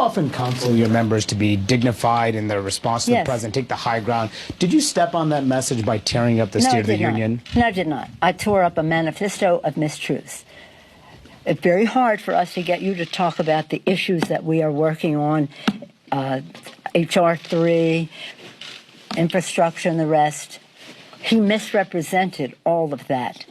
often counsel your members to be dignified in their response to the president, take the high ground. Did you step on that message by tearing up the State of the Union? No, I did not. I tore up a manifesto of mistruths. It's very hard for us to get you to talk about the issues that we are working on, H.R. 3, infrastructure and the rest. He misrepresented all of that.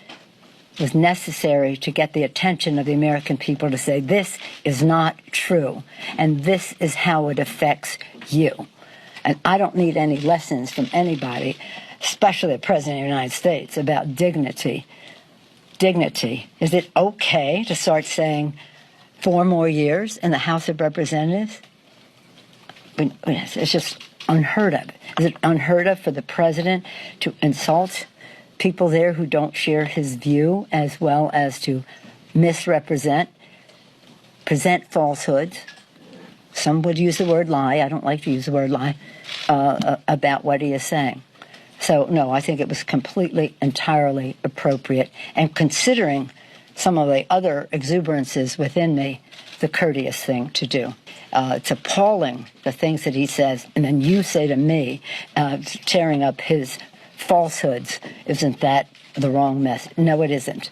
It was necessary to get the attention of the American people to say this is not true and this is how it affects you. And I don't need any lessons from anybody, especially the President of the United States, about dignity. Dignity. Is it okay to start saying 4 more years in the House of Representatives? It's just unheard of. Is it unheard of for the president to insult people there who don't share his view, as well as to present falsehoods? Some would use the word lie. I don't like to use the word lie about what he is saying. So, no, I think it was completely, entirely appropriate. And considering some of the other exuberances within me, the courteous thing to do. It's appalling, the things that he says, and then you say to me, tearing up his falsehoods, isn't that the wrong message? No, it isn't.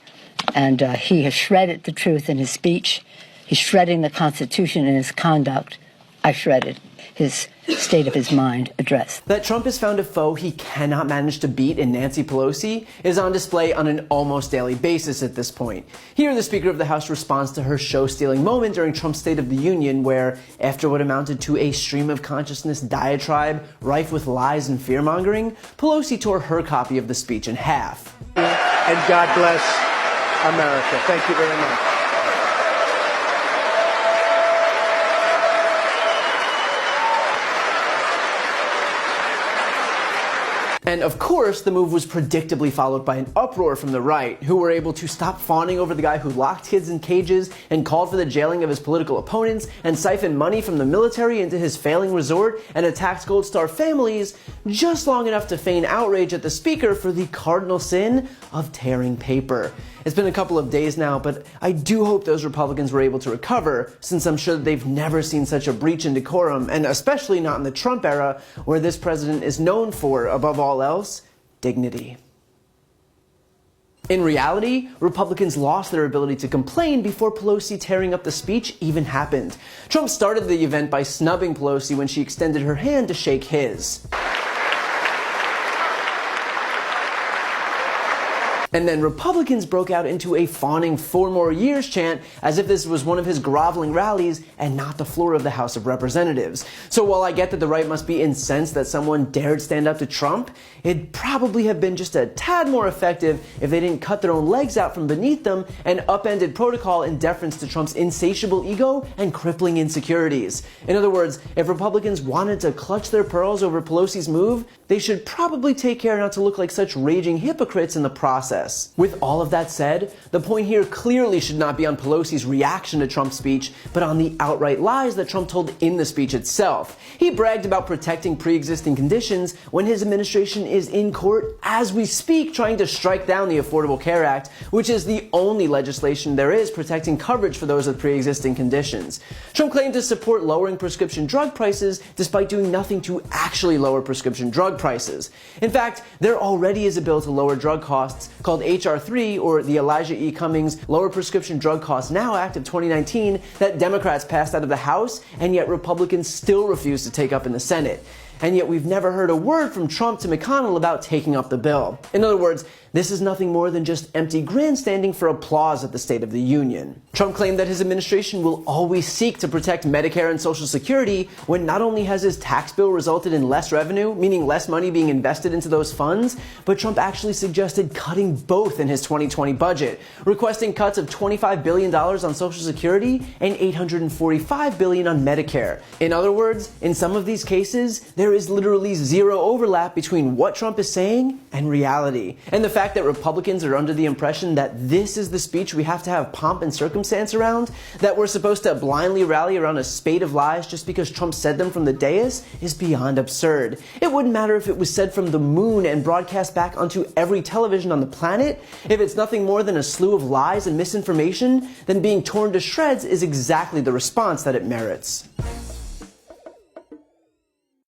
And he has shredded the truth in his speech. He's shredding the Constitution in his conduct. I shredded his State of His Mind address. That Trump has found a foe he cannot manage to beat in Nancy Pelosi is on display on an almost daily basis at this point. Here, the Speaker of the House responds to her show-stealing moment during Trump's State of the Union, where, after what amounted to a stream of consciousness diatribe rife with lies and fear-mongering, Pelosi tore her copy of the speech in half. And God bless America. Thank you very much. And of course, the move was predictably followed by an uproar from the right, who were able to stop fawning over the guy who locked kids in cages and called for the jailing of his political opponents and siphoned money from the military into his failing resort and attacked Gold Star families, just long enough to feign outrage at the speaker for the cardinal sin of tearing paper. It's been a couple of days now, but I do hope those Republicans were able to recover, since I'm sure that they've never seen such a breach in decorum, and especially not in the Trump era, where this president is known for, above all else, dignity. In reality, Republicans lost their ability to complain before Pelosi tearing up the speech even happened. Trump started the event by snubbing Pelosi when she extended her hand to shake his. And then Republicans broke out into a fawning 4 more years chant as if this was one of his groveling rallies and not the floor of the House of Representatives. So while I get that the right must be incensed that someone dared stand up to Trump, it'd probably have been just a tad more effective if they didn't cut their own legs out from beneath them and upended protocol in deference to Trump's insatiable ego and crippling insecurities. In other words, if Republicans wanted to clutch their pearls over Pelosi's move, they should probably take care not to look like such raging hypocrites in the process. With all of that said, the point here clearly should not be on Pelosi's reaction to Trump's speech, but on the outright lies that Trump told in the speech itself. He bragged about protecting pre-existing conditions when his administration is in court as we speak trying to strike down the Affordable Care Act, which is the only legislation there is protecting coverage for those with pre-existing conditions. Trump claimed to support lowering prescription drug prices despite doing nothing to actually lower prescription drug prices. In fact, there already is a bill to lower drug costs called H.R. 3, or the Elijah E. Cummings Lower Prescription Drug Costs Now Act of 2019, that Democrats passed out of the House, and yet Republicans still refuse to take up in the Senate. And yet we've never heard a word from Trump to McConnell about taking up the bill. In other words, this is nothing more than just empty grandstanding for applause at the State of the Union. Trump claimed that his administration will always seek to protect Medicare and Social Security when not only has his tax bill resulted in less revenue, meaning less money being invested into those funds, but Trump actually suggested cutting both in his 2020 budget, requesting cuts of $25 billion on Social Security and $845 billion on Medicare. In other words, in some of these cases, there is literally zero overlap between what Trump is saying and reality. And the fact that Republicans are under the impression that this is the speech we have to have pomp and circumstance around, that we're supposed to blindly rally around a spate of lies just because Trump said them from the dais, is beyond absurd. It wouldn't matter if it was said from the moon and broadcast back onto every television on the planet. If it's nothing more than a slew of lies and misinformation, then being torn to shreds is exactly the response that it merits.